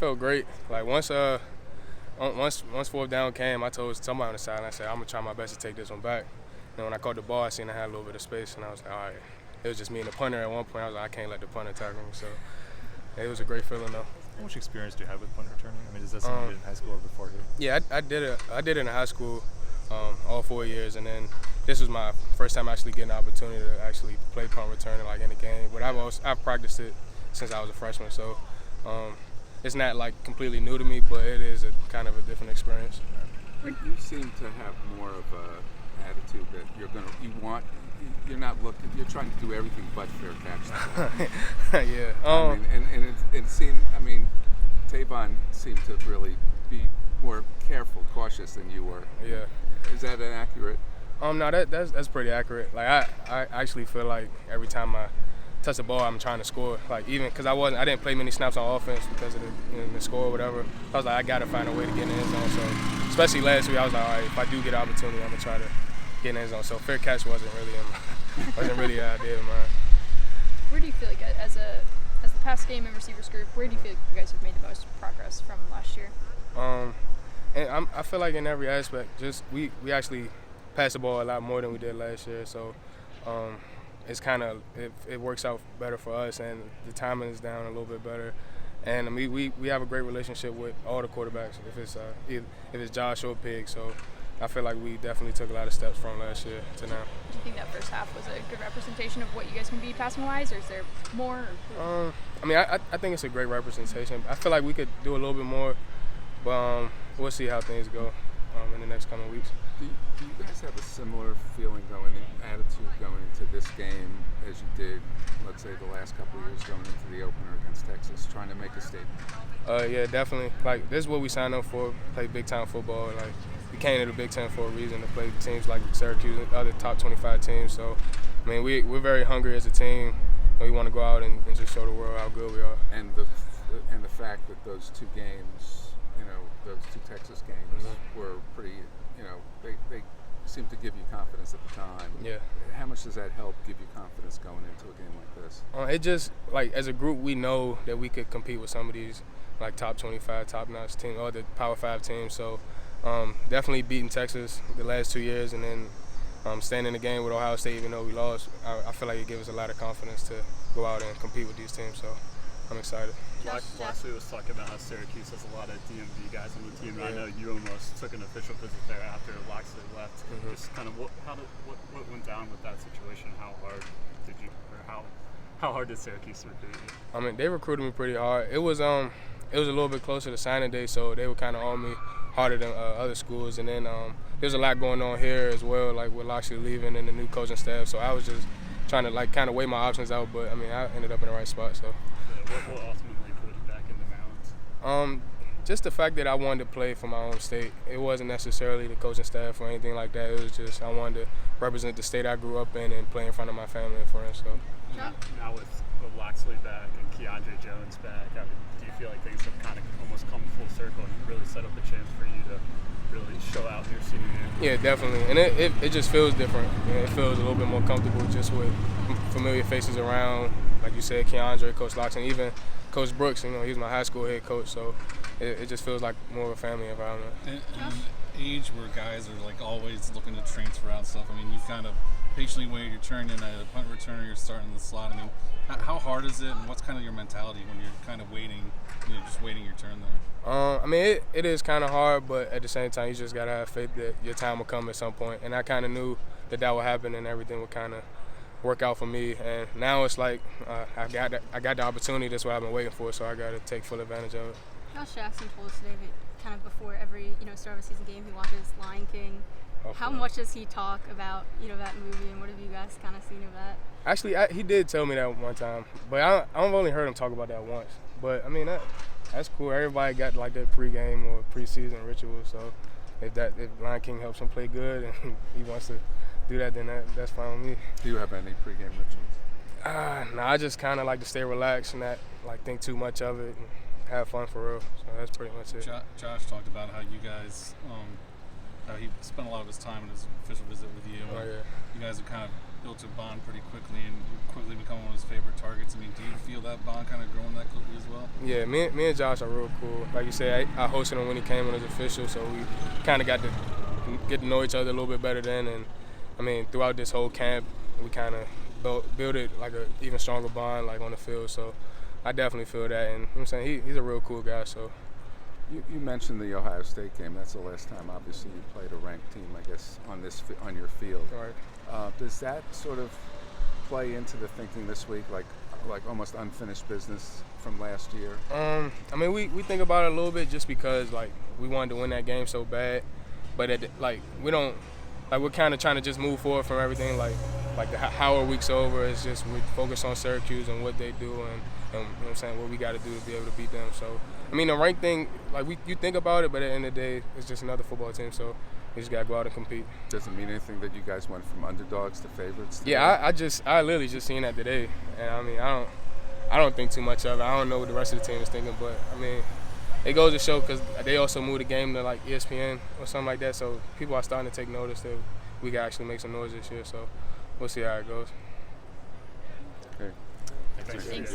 felt great. Like once fourth down came, I told somebody on the side, and I said, I'm gonna try my best to take this one back. And when I caught the ball, I seen I had a little bit of space, and I was like, all right. It was just me and the punter at one point. I was like, I can't let the punter tackle me. So it was a great feeling, though. How much experience do you have with punt returning? I mean, is that something you did in high school or before here? Yeah, I did it in high school, all 4 years, and then this was my first time actually getting the opportunity to actually play punt returning like in the game. But I've practiced it since I was a freshman, so it's not like completely new to me, but it is a kind of a different experience. You seem to have more of a attitude that you're not looking, you're trying to do everything but fair catch. Yeah. It seemed, Tavon seemed to really be more careful, cautious than you were. Yeah. Is that inaccurate? No, that's pretty accurate. Like I actually feel like every time I touch the ball, I'm trying to score. Like even because I didn't play many snaps on offense because of the score or whatever. I was like, I gotta find a way to get in the end zone. So especially last week, I was like, all right, if I do get an opportunity, I'm gonna try to get in the end zone. So fair catch wasn't really an idea of mine. Where do you feel like as the pass game and receivers group, where do you feel like you guys have made the most progress from last year? And I feel like in every aspect, just we actually pass the ball a lot more than we did last year. So it's kind of it works out better for us, and the timing is down a little bit better. And we have a great relationship with all the quarterbacks. If it's Josh or Pig, so I feel like we definitely took a lot of steps from last year to now. Do you think that first half was a good representation of what you guys can be passing-wise, or is there more? I think it's a great representation. I feel like we could do a little bit more, but we'll see how things go in the next coming weeks. Do you guys have a similar feeling attitude going into this game as you did, let's say, the last couple of years going into the opener against Texas, trying to make a statement? Yeah, definitely. Like, this is what we signed up for, play big-time football. Like, we came to the Big Ten for a reason, to play teams like Syracuse and other top 25 teams. So, we're very hungry as a team, and we want to go out and just show the world how good we are. And the fact that those two games, those two Texas games were pretty, they seemed to give you confidence at the time. Yeah. How much does that help give you confidence going into a game like this? It just, like, as a group, we know that we could compete with some of these, like, top 25, top-notch teams, or the Power 5 teams. So, definitely beating Texas the last 2 years, and then staying in the game with Ohio State, even though we lost, I feel like it gives us a lot of confidence to go out and compete with these teams. So, I'm excited. Last week was talking about how Syracuse has a lot of DMV guys on the team, and I know you almost took an official visit there after Loxley left. Just kind of what went down with that situation? How hard did Syracuse recruit you? They recruited me pretty hard. It was a little bit closer to signing day, so they were kind of on me harder than other schools. And then there's a lot going on here as well, like with Loxley leaving and the new coaching staff. So I was just trying to kind of weigh my options out, but I ended up in the right spot. So. What ultimately put you back in the balance? Just the fact that I wanted to play for my own state. It wasn't necessarily the coaching staff or anything like that. It was just I wanted to represent the state I grew up in and play in front of my family and friends. So. Now with Loxley back and Keandre Jones back, do you feel like things have kind of almost come full circle and really set up a chance for you to really show out in your senior year? Yeah, definitely. And it just feels different. It feels a little bit more comfortable just with familiar faces around. Like you said, Keandre, Coach Locks, and even Coach Brooks, he's my high school head coach, so it just feels like more of a family environment. And age where guys are like always looking to transfer out and stuff, you kind of patiently waited your turn, and at a punt returner you're starting the slot. How hard is it, and what's kind of your mentality when you're kind of waiting, just waiting your turn there? It is kind of hard, but at the same time you just got to have faith that your time will come at some point, and I kind of knew that would happen and everything would kind of work out for me, and now it's like I got the opportunity. That's what I've been waiting for, so I got to take full advantage of it. Josh Jackson told us today that kind of before every start of a season game he watches Lion King. How much does he talk about that movie, and what have you guys kind of seen of that? Actually, he did tell me that one time, but I've only heard him talk about that once. But that's cool. Everybody got like their pregame or preseason ritual, so if Lion King helps him play good and he wants to do that, then that's fine with me. Do you have any pregame rituals? No, I just kind of like to stay relaxed and not think too much of it and have fun for real. So that's pretty much it. Josh talked about how you guys, how he spent a lot of his time in his official visit with you. Oh, yeah. You guys have kind of built a bond pretty quickly, and you quickly become one of his favorite targets. I mean, do you feel that bond kind of growing that quickly as well? Yeah, me and Josh are real cool. Like you said, I hosted him when he came on as official, so we kind of got to get to know each other a little bit better then. And I mean, throughout this whole camp, we kind of built it like an even stronger bond, like on the field. So I definitely feel that, and you know what I'm saying, he's a real cool guy. So. You mentioned the Ohio State game. That's the last time, obviously, you played a ranked team, I guess, on your field. Right. Does that sort of play into the thinking this week, like almost unfinished business from last year? I mean, we think about it a little bit just because like we wanted to win that game so bad, but we don't like we're kind of trying to just move forward from everything. Like the Howard week's over. It's just we focus on Syracuse and what they do and you know what I'm saying, what we got to do to be able to beat them. So I mean, the ranked thing, like you think about it, but at the end of the day, it's just another football team. So we just gotta go out and compete. Does it mean anything that you guys went from underdogs to favorites? Yeah, I literally just seen that today, and I mean, I don't think too much of it. I don't know what the rest of the team is thinking, but I mean, it goes to show because they also moved the game to like ESPN or something like that. So people are starting to take notice that we can actually make some noise this year. So we'll see how it goes. Okay. Thanks.